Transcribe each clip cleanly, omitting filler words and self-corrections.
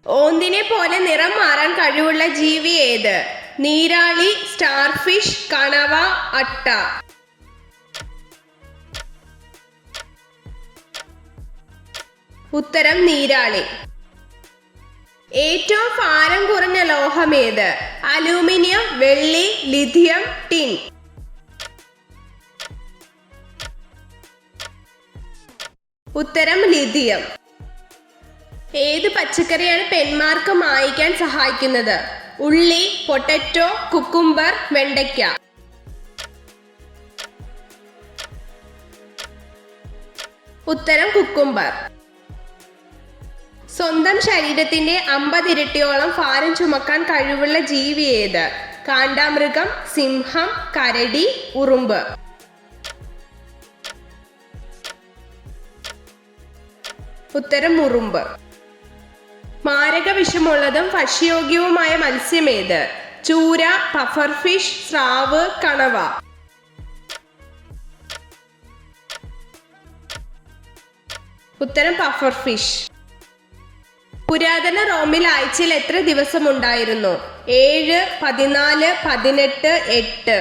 ഓന്തിനെ പോലെ നിറം മാറാൻ കഴിവുള്ള ജീവി ഏത്? നീരാളി, സ്റ്റാർഫിഷ്, കണവ, അട്ട. ഉത്തരം നീരാളി. ഏറ്റവും ഭാരം കുറഞ്ഞ ലോഹം ഏത്? അലൂമിനിയം, വെള്ളി, ലിഥിയം, ടിൻ. ഉത്തരം ലിഥിയം. ഏത് പച്ചക്കറിയാണ് പെന്മാർക്ക് മായ്ക്കാൻ സഹായിക്കുന്നത്? ഉള്ളി, പൊട്ടറ്റോ, കുക്കുംബർ, വെണ്ടയ്ക്ക. ഉത്തരം കുക്കുംബർ. സ്വന്തം ശരീരത്തിന്റെ 50 ഇരട്ടിയോളം ഭാരം ചുമക്കാൻ കഴിവുള്ള ജീവി ഏത്? കാണ്ടാമൃഗം, സിംഹം, കരടി, ഉറുമ്പ്. ഉത്തരം ഉറുമ്പ്. മാരക വിഷമുള്ളതും ഭക്ഷ്യയോഗ്യവുമായ മത്സ്യം ഏത്? ചൂര, പഫർ ഫിഷ്, സ്രാവ്, കണവ. ഉത്തരം പഫർ ഫിഷ്. പുരാതന റോമിൽ ആഴ്ചയിൽ എത്ര ദിവസം ഉണ്ടായിരുന്നു? 7, 14, 18, 8.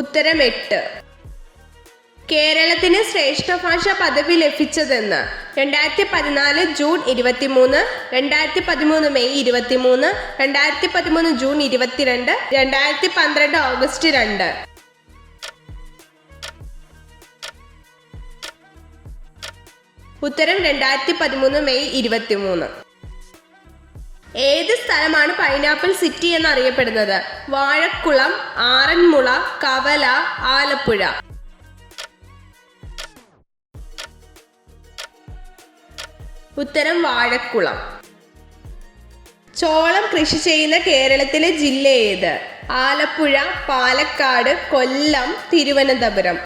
ഉത്തരം 8. കേരളത്തിന് ശ്രേഷ്ഠ ഭാഷ പദവി ലഭിച്ചതെന്ന്? 2014 ജൂൺ 23, 2013 മെയ് 23, 2013 ജൂൺ 22, 2012 ഓഗസ്റ്റ് 2. ഉത്തരം 2013 മെയ് 23. ഏത് സ്ഥലമാണ് പൈനാപ്പിൾ സിറ്റി എന്നറിയപ്പെടുന്നത്? വാഴക്കുളം, ആറന്മുള, കവല, ആലപ്പുഴ. ഉത്തരം വാഴക്കുളം. ചോളം കൃഷി ചെയ്യുന്ന കേരളത്തിലെ ജില്ല ഏത്? ആലപ്പുഴ, പാലക്കാട്, കൊല്ലം, തിരുവനന്തപുരം.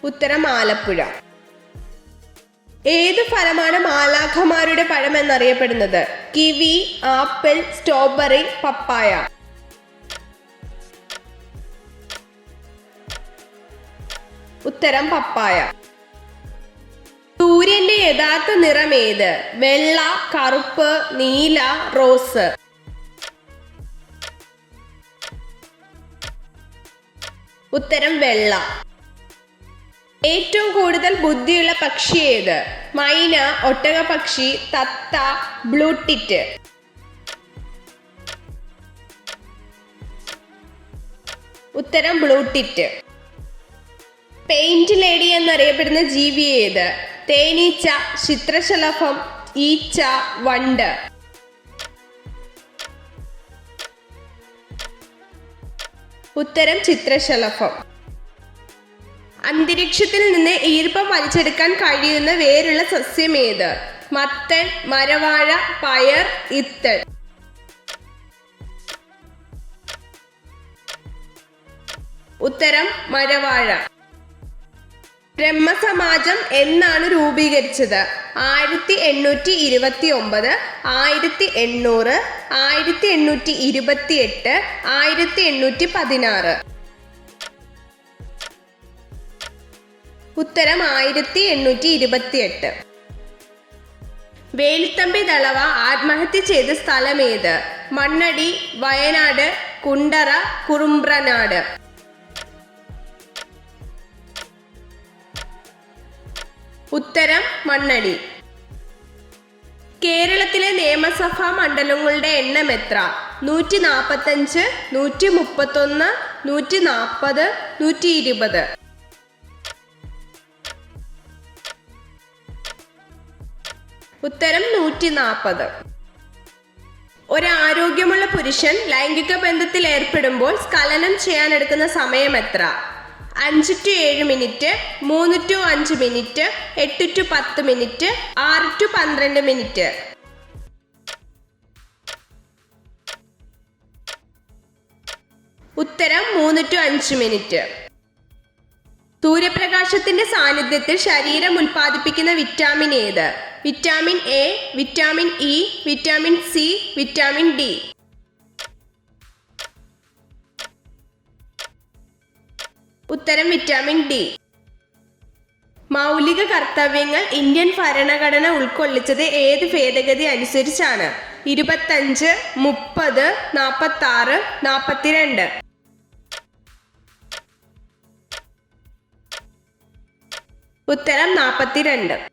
ഉത്തരം ആലപ്പുഴ. ഏത് ഫലമാണ് മാലാഖമാരുടെ പഴം എന്നറിയപ്പെടുന്നത്? കിവി, ആപ്പിൾ, സ്ട്രോബെറി, പപ്പായ. ഉത്തരം പപ്പായ. സൂര്യന്റെ യഥാർത്ഥ നിറം ഏത്? വെള്ള, കറുപ്പ്, നീല, റോസ്. ഉത്തരം വെള്ള. ഏറ്റവും കൂടുതൽ ബുദ്ധിയുള്ള പക്ഷി ഏത്? മൈന, ഒട്ടകപക്ഷി, തത്ത, ബ്ലൂടിറ്റ്. ഉത്തരം ബ്ലൂടിറ്റ്. പെയിന്റ് ലേഡി എന്നറിയപ്പെടുന്ന ജീവി ഏത്? തേനീച്ച, ചിത്രശലഭം, ഈച്ച, വണ്ട്. ഉത്തരം ചിത്രശലഭം. അന്തരീക്ഷത്തിൽ നിന്ന് ഈർപ്പം വലിച്ചെടുക്കാൻ കഴിയുന്ന വേരുള്ള സസ്യം ഏത്? മത്തൻ, മരവാഴ, പയർ, ഇത്തൾ. ഉത്തരം മരവാഴ. ബ്രഹ്മസമാജം എന്നാണ് രൂപീകരിച്ചത്? 1829, 1800, 1828, 1816. ഉത്തരം 1828. വേലുത്തമ്പി ദളവ ആത്മഹത്യ ചെയ്ത സ്ഥലമേത്? മണ്ണടി, വയനാട്, കുണ്ടറ, കുറുമ്പ്രനാട്. ഉത്തരം മണ്ണടി. കേരളത്തിലെ നിയമസഭാ മണ്ഡലങ്ങളുടെ എണ്ണം എത്ര? 145, 131, 140, 120. ഉത്തരം 140. ഒരാരോഗ്യമുള്ള പുരുഷൻ ലൈംഗിക ബന്ധത്തിൽ ഏർപ്പെടുമ്പോൾ സ്ഖലനം ചെയ്യാനെടുക്കുന്ന സമയം എത്ര? 5 to 7 minute, 3 to 5 minute, 8 to 10 minute, 6 to 12 minute. ഉത്തരം 3 to 5 മിനിറ്റ്. സൂര്യപ്രകാശത്തിന്റെ സാന്നിധ്യത്തിൽ ശരീരം ഉൽപ്പാദിപ്പിക്കുന്ന വിറ്റാമിൻ ഏത്? Vitamin A, vitamin E, vitamin C, vitamin D. ഉത്തരം വിറ്റാമിൻ ഡി. മൗലിക കർത്തവ്യങ്ങൾ ഇന്ത്യൻ ഭരണഘടന ഉൾക്കൊള്ളിച്ചത് ഏത് ഭേദഗതി അനുസരിച്ചാണ്? 25, 30, 46, 42. ഉത്തരം 42.